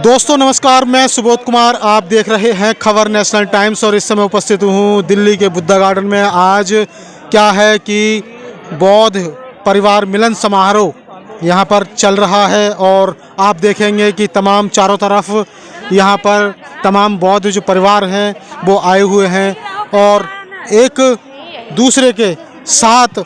दोस्तों नमस्कार, मैं सुबोध कुमार, आप देख रहे हैं खबर नेशनल टाइम्स और इस समय उपस्थित हूँ दिल्ली के बुद्धा गार्डन में। आज क्या है कि बौद्ध परिवार मिलन समारोह यहाँ पर चल रहा है और आप देखेंगे कि तमाम चारों तरफ यहाँ पर तमाम बौद्ध जो परिवार हैं वो आए हुए हैं और एक दूसरे के साथ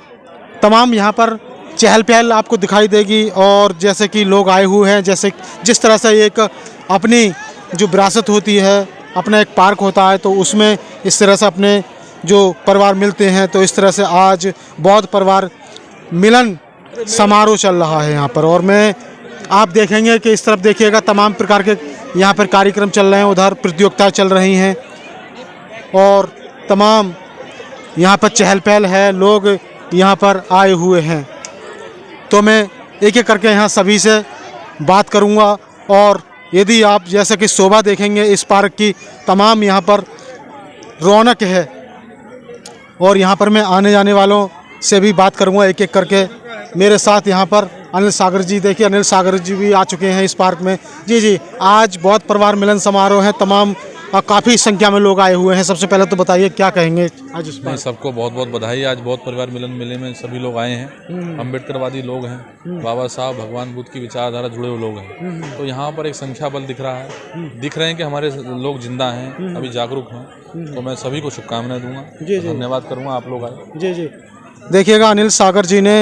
तमाम यहाँ पर चहल पहल आपको दिखाई देगी। और जैसे कि लोग आए हुए हैं, जैसे जिस तरह से एक अपनी जो विरासत होती है, अपना एक पार्क होता है, तो उसमें इस तरह से अपने जो परिवार मिलते हैं, तो इस तरह से आज बौद्ध परिवार मिलन समारोह चल रहा है यहाँ पर। और मैं आप देखेंगे कि इस तरफ देखिएगा तमाम प्रकार के यहाँ पर कार्यक्रम चल रहे हैं, उधर प्रतियोगिताएँ चल रही हैं और तमाम यहाँ पर चहल पहल है, लोग यहाँ पर आए हुए हैं। तो मैं एक एक करके यहाँ सभी से बात करूँगा और यदि आप जैसे कि शोभा देखेंगे इस पार्क की, तमाम यहाँ पर रौनक है और यहाँ पर मैं आने जाने वालों से भी बात करूँगा एक एक करके। मेरे साथ यहाँ पर अनिल सागर जी, देखिए अनिल सागर जी भी आ चुके हैं इस पार्क में। जी, आज बौद्ध परिवार मिलन समारोह है, तमाम काफ़ी संख्या में लोग आए हुए हैं। सबसे पहले तो बताइए क्या कहेंगे आज इस पर? सबको बहुत बहुत बधाई। आज बौद्ध परिवार मिलन मेले में सभी लोग आए हैं, अम्बेडकरवादी लोग हैं, बाबा साहब भगवान बुद्ध की विचारधारा जुड़े हुए लोग हैं। तो यहाँ पर एक संख्या बल दिख रहा है, दिख रहे हैं कि हमारे लोग जिंदा हैं, अभी जागरूक हैं। तो मैं सभी को शुभकामनाएं दूंगा, धन्यवाद करूँगा आप लोग आए। जी देखिएगा अनिल सागर जी ने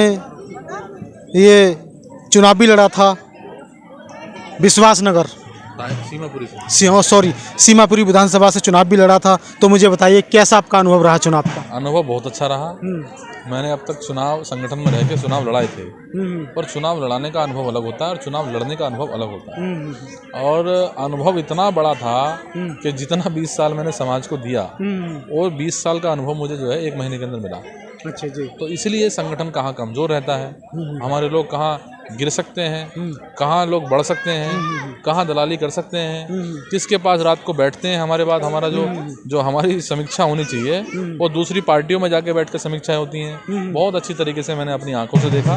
ये चुनाव भी लड़ा था विश्वासनगर सीमापुरी विधानसभा से चुनाव भी लड़ा था। तो मुझे बताइए कैसा आपका अनुभव रहा चुनाव का? अनुभव बहुत अच्छा रहा। मैंने अब तक चुनाव संगठन में रह के चुनाव लड़ाए थे, पर चुनाव लड़ाने का अनुभव अलग होता है और चुनाव लड़ने का अनुभव अलग होता है। और अनुभव इतना बड़ा था कि जितना 20 साल मैंने समाज को दिया और 20 साल का अनुभव मुझे जो है 1 महीने के अंदर मिला। अच्छा जी। तो इसलिए संगठन कहाँ कमज़ोर रहता है, हमारे लोग कहाँ गिर सकते हैं, कहाँ लोग बढ़ सकते हैं, कहाँ दलाली कर सकते हैं, किसके पास रात को बैठते हैं। हमारे बाद हमारा जो हमारी समीक्षा होनी चाहिए वो दूसरी पार्टियों में जाके बैठ कर समीक्षाएँ होती हैं। बहुत अच्छी तरीके से मैंने अपनी आंखों से देखा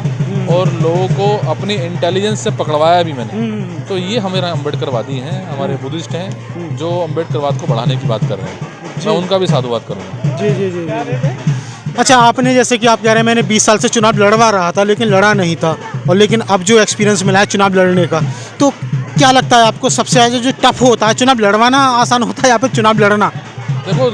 और लोगों को अपनी इंटेलिजेंस से पकड़वाया भी मैंने। तो ये हमारे अम्बेडकरवादी हैं, हमारे बुद्धिस्ट हैं जो अम्बेडकरवाद को बढ़ाने की बात कर रहे हैं। मैं उनका भी साधुवाद करूँगा। जी। अच्छा, आपने जैसे कि आप कह रहे हैं मैंने 20 साल से चुनाव लड़वा रहा था लेकिन लड़ा नहीं था, और लेकिन अब जो एक्सपीरियंस मिला है चुनाव लड़ने का, तो क्या लगता है आपको सबसे ज़्यादा जो टफ होता है, चुनाव लड़वाना आसान होता है या फिर चुनाव लड़ना? देखो,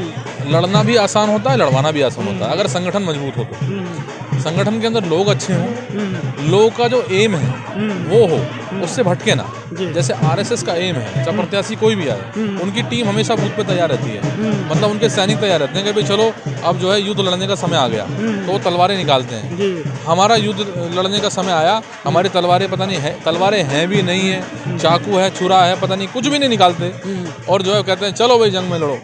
लड़ना भी आसान होता है, लड़वाना भी आसान होता है अगर संगठन मजबूत हो तो। संगठन के अंदर लोग अच्छे हों, लोगों का जो एम है वो हो, उससे भटके ना। जैसे आरएसएस का एम है, चाहे प्रत्याशी कोई भी आए, उनकी टीम हमेशा बूथ पे तैयार रहती है। मतलब उनके सैनिक तैयार रहते हैं कि भाई चलो अब जो है युद्ध लड़ने का समय आ गया, तो वो तलवारें निकालते हैं। हमारा युद्ध लड़ने का समय आया, हमारी तलवारें पता नहीं है, तलवारें हैं भी नहीं है, चाकू है, छुरा है, पता नहीं, कुछ भी नहीं निकालते और जो है कहते हैं चलो भाई जंग में लड़ो।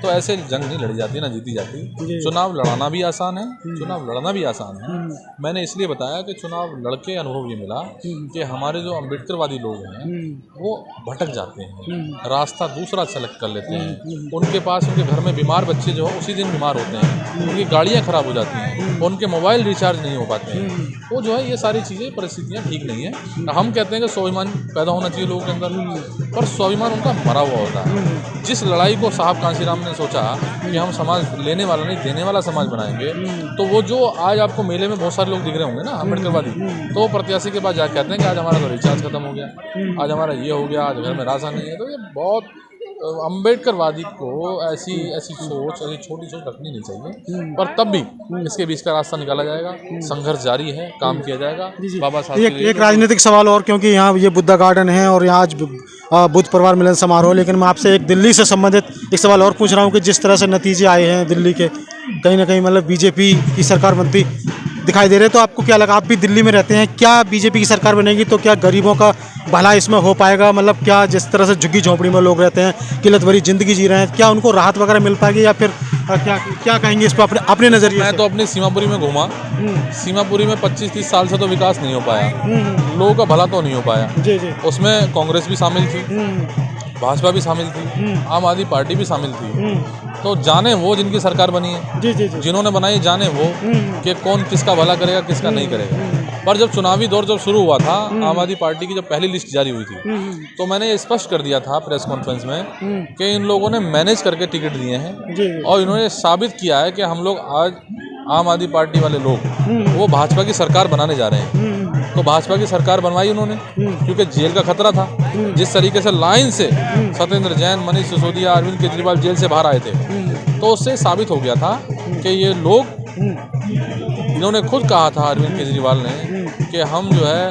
तो ऐसे जंग नहीं लड़ी जाती, ना जीती जाती। चुनाव लड़ाना भी आसान है, चुनाव लड़ना भी आसान है। मैंने इसलिए बताया कि चुनाव लड़के अनुभव ये मिला कि हमारे जो अम्बेडकरवादी लोग हैं वो भटक जाते हैं, रास्ता दूसरा सेलेक्ट कर लेते हैं। उनके पास उनके घर में बीमार बच्चे जो है उसी दिन बीमार होते हैं, उनकी गाड़ियाँ खराब हो जाती हैं, उनके मोबाइल रिचार्ज नहीं हो पाते हैं। तो जो है ये सारी चीज़ें परिस्थितियाँ ठीक नहीं है। हम कहते हैं कि स्वाभिमान पैदा होना चाहिए लोगों के अंदर, पर स्वाभिमान उनका मरा हुआ होता है। जिस लड़ाई को साहब कांशीराम ने सोचा कि हम समाज लेने वाला नहीं देने वाला समाज बनाएंगे, तो वो जो आज आपको मेले में बहुत सारे लोग दिख रहे होंगे ना अम्बेडकरवादी, तो प्रत्याशी के पास जाकर कहते हैं कि आज हमारा तो रिचार्ज खत्म हो गया, आज हमारा ये हो गया, आज घर में राशन नहीं है। तो ये बहुत अम्बेडकरवादी को ऐसी सोच, ऐसी छोटी सोच रखनी नहीं चाहिए। पर तब भी इसके बीच का रास्ता निकाला जाएगा, संघर्ष जारी है, काम किया जाएगा। बाबा साहब एक राजनीतिक सवाल और, क्योंकि यहाँ ये बुद्धा गार्डन है और यहाँ आज बुद्ध परिवार मिलन समारोह, लेकिन मैं आपसे एक दिल्ली से संबंधित एक सवाल और पूछ रहा हूँ कि जिस तरह से नतीजे आए हैं दिल्ली के, कहीं ना कहीं मतलब बीजेपी की सरकार बनती दिखाई दे रहे, तो आपको क्या लगा? आप भी दिल्ली में रहते हैं, क्या बीजेपी की सरकार बनेगी तो क्या गरीबों का भला इसमें हो पाएगा? मतलब क्या जिस तरह से झुग्गी झोंपड़ी में लोग रहते हैं, किल्लत भरी जिंदगी जी रहे हैं, क्या उनको राहत वगैरह मिल पाएगी या फिर क्या कहेंगे इस पर अपने नज़रिए से? मैं तो अपनी सीमापुरी में घूमा, सीमापुरी में 25-30 साल से तो विकास नहीं हो पाया, लोगों का भला तो नहीं हो पाया। जी। उसमें कांग्रेस भी शामिल थी, भाजपा भी शामिल थी, आम आदमी पार्टी भी शामिल थी। तो जाने वो जिनकी सरकार बनी है, जी। जिन्होंने बनाई, जाने वो कि कौन किसका भला करेगा किसका नहीं करेगा। पर जब चुनावी दौर जब शुरू हुआ था, आम आदमी पार्टी की जब पहली लिस्ट जारी हुई थी, तो मैंने ये स्पष्ट कर दिया था प्रेस कॉन्फ्रेंस में कि इन लोगों ने मैनेज करके टिकट दिए हैं और इन्होंने साबित किया है कि हम लोग आज आम आदमी पार्टी वाले लोग वो भाजपा की सरकार बनाने जा रहे हैं। तो भाजपा की सरकार बनवाई उन्होंने, क्योंकि जेल का खतरा था। जिस तरीके से लाइन से सत्येंद्र जैन, मनीष सिसोदिया, अरविंद केजरीवाल जेल से बाहर आए थे, तो उससे साबित हो गया था कि ये लोग, इन्होंने खुद कहा था अरविंद केजरीवाल ने कि हम जो है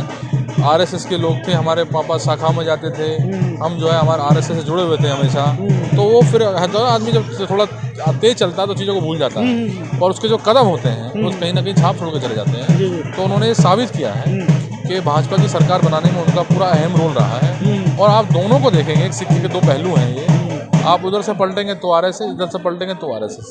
आरएसएस के लोग थे, हमारे पापा शाखा में जाते थे, हम जो है हमारे आरएसएस से जुड़े हुए थे हमेशा। तो वो फिर आदमी जब थोड़ा तेज चलता है तो चीज़ों को भूल जाता है और उसके जो कदम होते हैं वो कहीं ना कहीं छाप छोड़ के चले जाते हैं। तो उन्होंने साबित किया है कि भाजपा की सरकार बनाने में उनका पूरा अहम रोल रहा है। और आप दोनों को देखेंगे, एक सिक्के के दो पहलू हैं ये, आप उधर से पलटेंगे तो आरएसएस, इधर से पलटेंगे तो आरएसएस।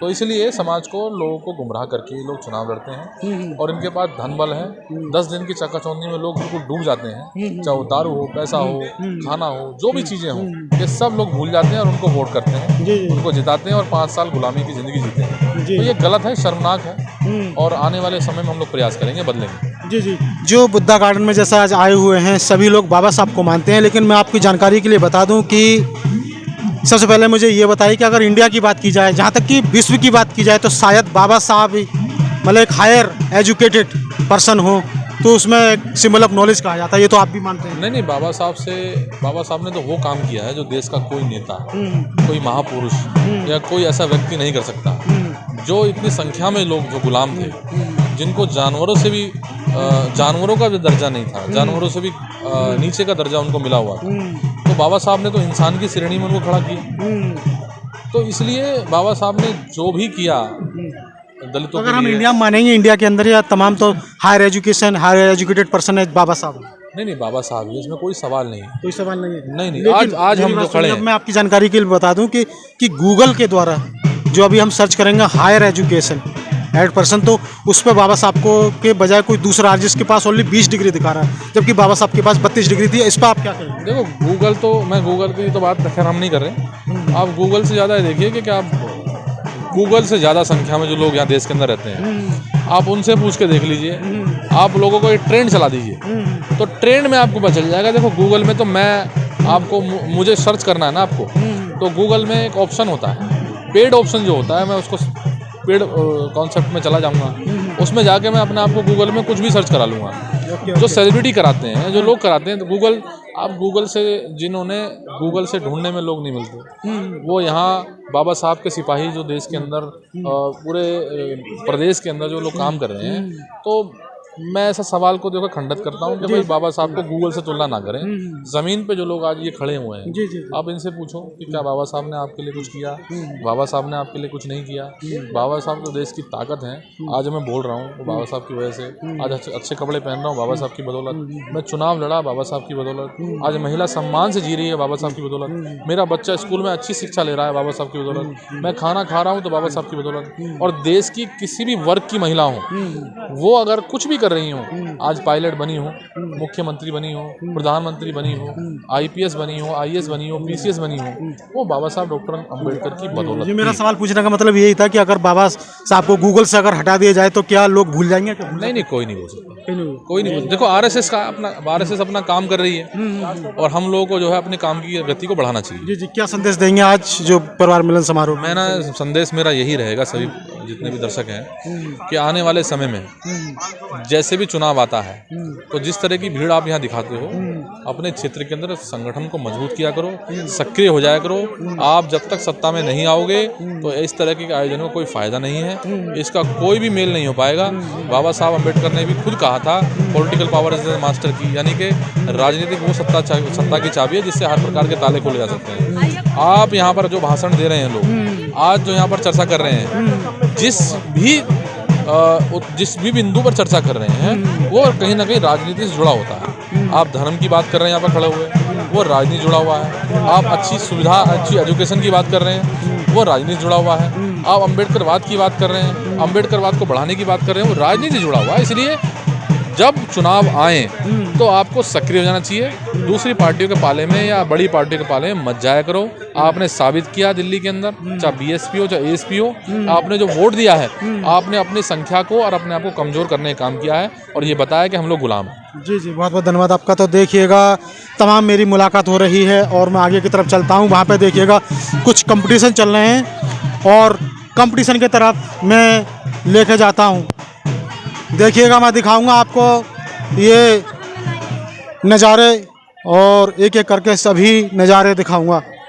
तो इसलिए समाज को, लोगों को गुमराह करके ये लोग चुनाव लड़ते हैं और इनके पास धन बल है। 10 दिन की चकाचौंधी में लोग बिल्कुल डूब जाते हैं, चाहे वो दारू हो, पैसा हो, खाना हो, जो भी चीज़ें हों, ये सब लोग भूल जाते हैं और उनको वोट करते हैं, उनको जिताते हैं और 5 साल गुलामी की ज़िंदगी जीते हैं। तो ये गलत है, शर्मनाक है और आने वाले समय में हम लोग प्रयास करेंगे बदलेंगे। जी। जो बुद्धा गार्डन में जैसा आज आए हुए हैं, सभी लोग बाबा साहब को मानते हैं, लेकिन मैं आपकी जानकारी के लिए बता दूं कि सबसे पहले मुझे ये बताइए कि अगर इंडिया की बात की जाए, जहाँ तक कि विश्व की बात की जाए, तो शायद बाबा साहब मतलब एक हायर एजुकेटेड पर्सन हो, तो उसमें एक सिंबल ऑफ नॉलेज कहा जाता है। ये तो आप भी मानते हैं? नहीं, बाबा साहब ने तो वो काम किया है जो देश का कोई नेता, कोई महापुरुष या कोई ऐसा व्यक्ति नहीं कर सकता। जो इतनी संख्या में लोग जो गुलाम थे, जिनको जानवरों से भी, जानवरों का भी दर्जा नहीं था, जानवरों से भी नीचे का दर्जा उनको मिला हुआ था, तो बाबा साहब ने तो इंसान की श्रेणी में उनको खड़ा किया। तो इसलिए बाबा साहब ने जो भी किया दलितों अगर हम इंडिया मानेंगे, इंडिया के अंदर या तमाम तो हायर एजुकेटेड पर्सन है बाबा साहब। नहीं, बाबा साहब ही, इसमें कोई सवाल नहीं है। कोई सवाल नहीं है। नहीं, आज हम जो खड़े हैं, मैं आपकी जानकारी के लिए बता दूं कि गूगल के द्वारा जो अभी हम सर्च करेंगे हायर एजुकेशन एड पर्सन, तो उस पर बाबा साहब को के बजाय कोई दूसरा जिसके पास ओनली 20 डिग्री दिखा रहा है, जबकि बाबा साहब के पास 32 डिग्री थी। इस पर आप क्या करें? देखो, गूगल की तो बात खैर हम नहीं कर रहे। आप गूगल से ज़्यादा देखिए कि क्या, गूगल से ज़्यादा संख्या में जो लोग यहाँ देश के अंदर रहते हैं, आप उनसे पूछ के देख लीजिए। आप लोगों को एक ट्रेंड चला दीजिए तो ट्रेंड में आपको पता चल जाएगा। देखो, गूगल में तो मुझे सर्च करना है ना आपको, तो गूगल में एक ऑप्शन होता है, पेड ऑप्शन जो होता है, मैं उसको पेड कॉन्सेप्ट में चला जाऊंगा, उसमें जाके मैं अपने आप को गूगल में कुछ भी सर्च करा लूँगा। जो सेलिब्रिटी कराते हैं, जो लोग कराते हैं, तो गूगल से, जिन्होंने गूगल से ढूंढने में लोग नहीं मिलते, वो यहाँ बाबा साहब के सिपाही जो देश के अंदर, पूरे प्रदेश के अंदर जो लोग काम कर रहे हैं, तो मैं ऐसा सवाल को देखो खंडित करता हूँ कि भाई बाबा साहब को गूगल से तुलना ना करें। ज़मीन पे जो लोग आज ये खड़े हुए हैं, आप इनसे पूछो कि क्या बाबा साहब ने आपके लिए कुछ किया, बाबा साहब ने आपके लिए कुछ नहीं किया। बाबा साहब तो देश की ताकत हैं। आज मैं बोल रहा हूँ वो बाबा साहब की वजह से, आज अच्छे कपड़े पहन रहा हूँ बाबा साहब की बदौलत, मैं चुनाव लड़ा बाबा साहब की बदौलत, आज महिला सम्मान से जी रही है बाबा साहब की बदौलत, मेरा बच्चा स्कूल में अच्छी शिक्षा ले रहा है बाबा साहब की बदौलत, मैं खाना खा रहा हूँ तो बाबा साहब की बदौलत। और देश की किसी भी वर्ग की महिला हो, वो अगर कुछ भी कर रही हो, आज पायलट बनी हो, मुख्यमंत्री बनी हो, प्रधानमंत्री बनी हो, आईपीएस बनी हो, आईएएस बनी हो, पीसीएस बनी हो, वो बाबा साहब डॉक्टर अम्बेडकर की बदौलत। मेरा सवाल पूछने का मतलब यही था कि अगर बाबा साहब को गूगल से अगर हटा दिया जाए तो क्या लोग भूल जाएंगे? नहीं, कोई नहीं बोल सकता, कोई नहीं बोल। देखो, आरएसएस अपना काम कर रही है और हम लोगों को जो है अपने काम की गति को बढ़ाना चाहिए। जी, क्या संदेश देंगे आज जो परिवार मिलन समारोह में? संदेश मेरा यही रहेगा सभी जितने भी दर्शक हैं कि आने वाले समय में जैसे भी चुनाव आता है, तो जिस तरह की भीड़ आप यहाँ दिखाते हो, अपने क्षेत्र के अंदर संगठन को मजबूत किया करो, सक्रिय हो जाया करो। आप जब तक सत्ता में नहीं आओगे तो इस तरह के आयोजनों का कोई फायदा नहीं है, इसका कोई भी मेल नहीं हो पाएगा। बाबा साहब अम्बेडकर ने भी खुद कहा था, political power is the master की, यानी कि राजनीतिक वो सत्ता की चाबी है जिससे हर प्रकार के ताले खोले जा सकते हैं। आप यहाँ पर जो भाषण दे रहे हैं लोग, आज जो यहाँ पर चर्चा कर रहे हैं, जिस भी बिंदु पर चर्चा कर रहे हैं, वो कहीं ना कहीं राजनीति से जुड़ा होता है। आप धर्म की बात कर रहे हैं यहाँ पर खड़े हुए, वो राजनीति जुड़ा हुआ है। आप अच्छी सुविधा, अच्छी एजुकेशन की बात कर रहे हैं, वो राजनीति जुड़ा हुआ है। आप अम्बेडकरवाद की बात कर रहे हैं, अम्बेडकरवाद को बढ़ाने की बात कर रहे हैं, वो राजनीति जुड़ा हुआ है। इसलिए जब चुनाव आए तो आपको सक्रिय हो जाना चाहिए। दूसरी पार्टियों के पाले में या बड़ी पार्टियों के पाले में मत जाया करो। आपने साबित किया दिल्ली के अंदर, चाहे बीएसपी हो चाहे एएसपी हो, आपने जो वोट दिया है आपने अपनी संख्या को और अपने आप को कमजोर करने का काम किया है और ये बताया कि हम लोग गुलाम हैं। जी जी, बहुत बहुत धन्यवाद आपका। तो देखिएगा तमाम मेरी मुलाकात हो रही है और मैं आगे की तरफ चलता हूँ। वहाँ पे देखिएगा कुछ कंपटीशन चल रहे हैं और कंपटीशन की तरफ मैं लेके जाता हूँ। देखिएगा मैं दिखाऊंगा आपको ये नज़ारे और एक एक करके सभी नज़ारे दिखाऊंगा।